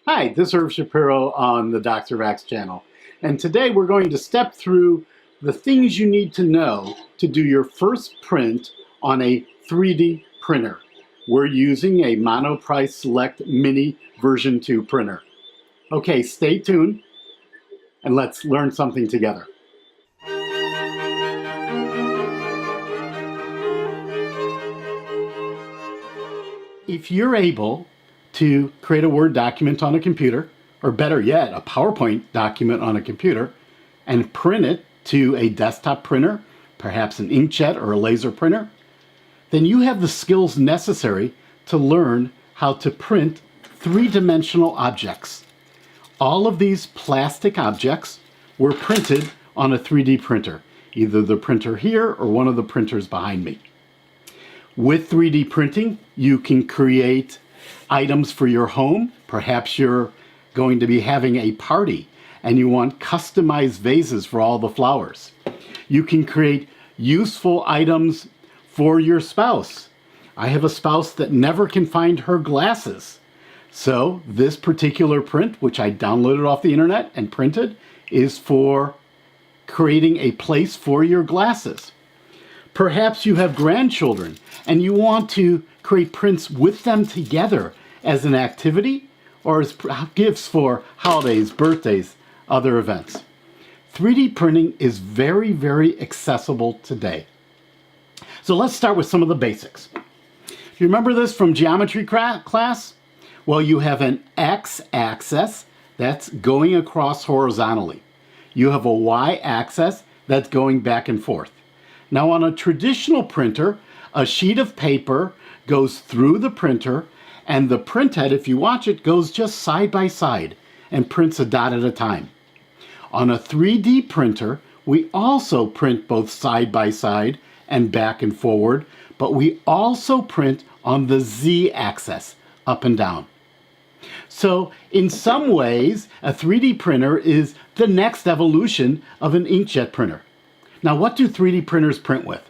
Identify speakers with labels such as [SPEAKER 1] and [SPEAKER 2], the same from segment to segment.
[SPEAKER 1] Hi, this is Irv Shapiro on the Dr. Vax channel. And today we're going to step through the things you need to know to do your first print on a 3D printer. We're using a Monoprice Select Mini V2 printer. Okay, stay tuned and let's learn something together. If you're able to create a Word document on a computer, or better yet, a PowerPoint document on a computer, and print it to a desktop printer, perhaps an inkjet or a laser printer, then you have the skills necessary to learn how to print three-dimensional objects. All of these plastic objects were printed on a 3D printer, either the printer here or one of the printers behind me. With 3D printing, you can create items for your home. Perhaps you're going to be having a party and you want customized vases for all the flowers. You can create useful items for your spouse. I have a spouse that never can find her glasses. So this particular print, which I downloaded off the internet and printed, is for creating a place for your glasses. Perhaps you have grandchildren and you want to create prints with them together as an activity or as gifts for holidays, birthdays, other events. 3D printing is very, very accessible today. So let's start with some of the basics. You remember this from geometry class? Well, you have an x-axis that's going across horizontally. You have a y-axis that's going back and forth. Now on a traditional printer, a sheet of paper goes through the printer and the printhead, if you watch it, goes just side by side and prints a dot at a time. On a 3D printer, we also print both side by side and back and forward, but we also print on the z-axis, up and down. So in some ways, a 3D printer is the next evolution of an inkjet printer. Now, what do 3D printers print with?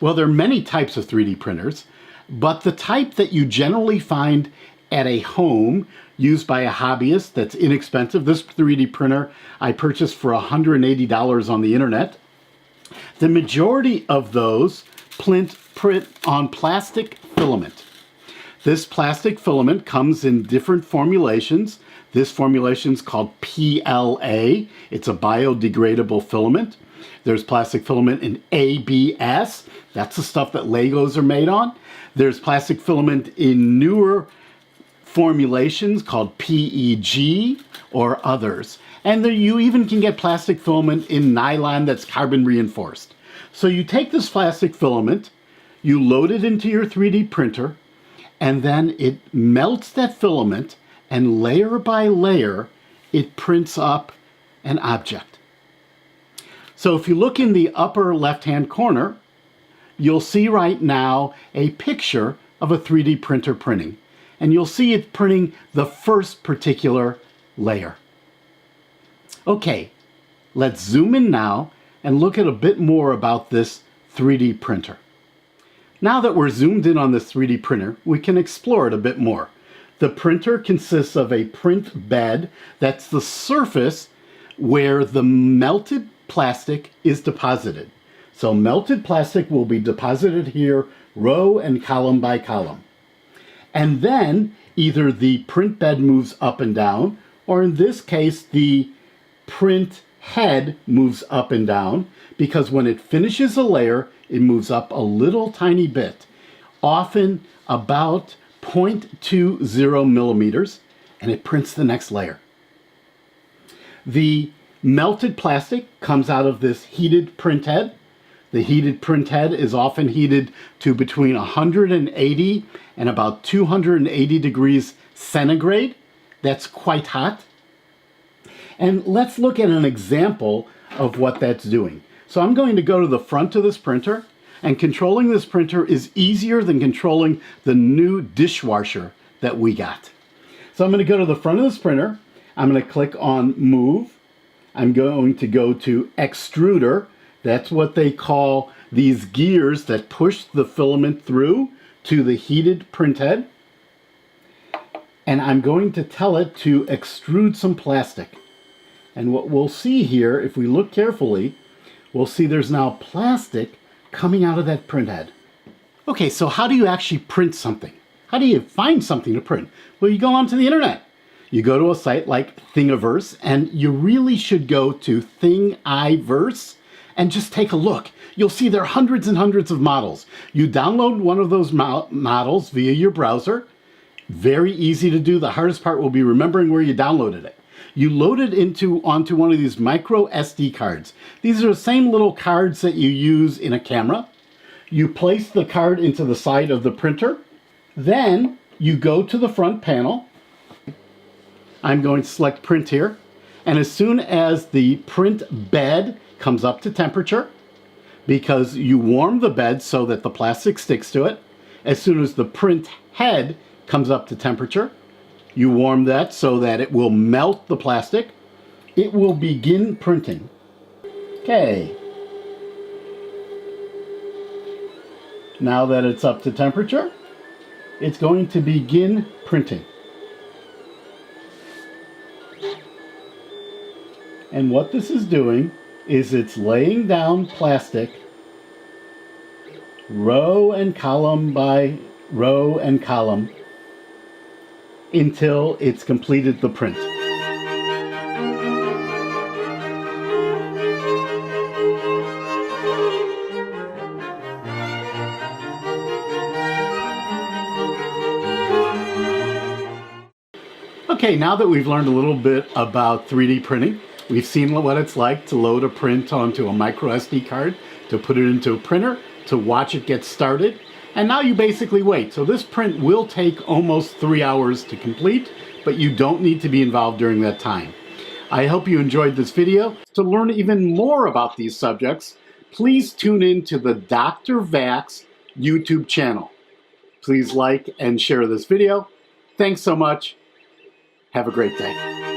[SPEAKER 1] Well, there are many types of 3D printers, but the type that you generally find at a home used by a hobbyist that's inexpensive, this 3D printer I purchased for $180 on the internet. The majority of those print on plastic filament. This plastic filament comes in different formulations. This formulation is called PLA. It's a biodegradable filament. There's plastic filament in ABS. That's the stuff that Legos are made on. There's plastic filament in newer formulations called PEG or others. And there you even can get plastic filament in nylon that's carbon reinforced. So you take this plastic filament, you load it into your 3D printer, and then it melts that filament, and layer by layer, it prints up an object. So if you look in the upper left-hand corner, you'll see right now a picture of a 3D printer printing. And you'll see it printing the first particular layer. Okay, let's zoom in now and look at a bit more about this 3D printer. Now that we're zoomed in on this 3D printer, we can explore it a bit more. The printer consists of a print bed that's the surface where the melted plastic is deposited. So melted plastic will be deposited here, row and column by column. And then either the print bed moves up and down, or in this case, the print head moves up and down, because when it finishes a layer, it moves up a little tiny bit, often about 0.20 millimeters, and it prints the next layer. The melted plastic comes out of this heated print head. The heated print head is often heated to between 180 and about 280 degrees centigrade. That's quite hot. And let's look at an example of what that's doing. So I'm going to go to the front of this printer, and controlling this printer is easier than controlling the new dishwasher that we got. So I'm going to go to the front of this printer. I'm going to click on Move. I'm going to go to Extruder. That's what they call these gears that push the filament through to the heated print head. and I'm going to tell it to extrude some plastic. And what we'll see here, if we look carefully, we'll see there's now plastic coming out of that print head. Okay, so how do you actually print something? How do you find something to print? Well, you go onto the internet. You go to a site like Thingiverse, and you really should go to Thingiverse and just take a look. You'll see there are hundreds and hundreds of models. You download one of those models via your browser. Very easy to do. The hardest part will be remembering where you downloaded it. You load it onto one of these micro SD cards. These are the same little cards that you use in a camera. You place the card into the side of the printer. Then you go to the front panel. I'm going to select print here. And as soon as the print bed comes up to temperature, because you warm the bed so that the plastic sticks to it, as soon as the print head comes up to temperature, you warm that so that it will melt the plastic. It will begin printing. Okay. Now that it's up to temperature, it's going to begin printing. And what this is doing is it's laying down plastic row and column by row and column until it's completed the print. Okay, now that we've learned a little bit about 3D printing, we've seen what it's like to load a print onto a micro SD card, to put it into a printer, to watch it get started, and now you basically wait. So this print will take almost 3 hours to complete, but you don't need to be involved during that time. I hope you enjoyed this video. To learn even more about these subjects, please tune in to the Dr. Vax YouTube channel. Please like and share this video. Thanks so much. Have a great day.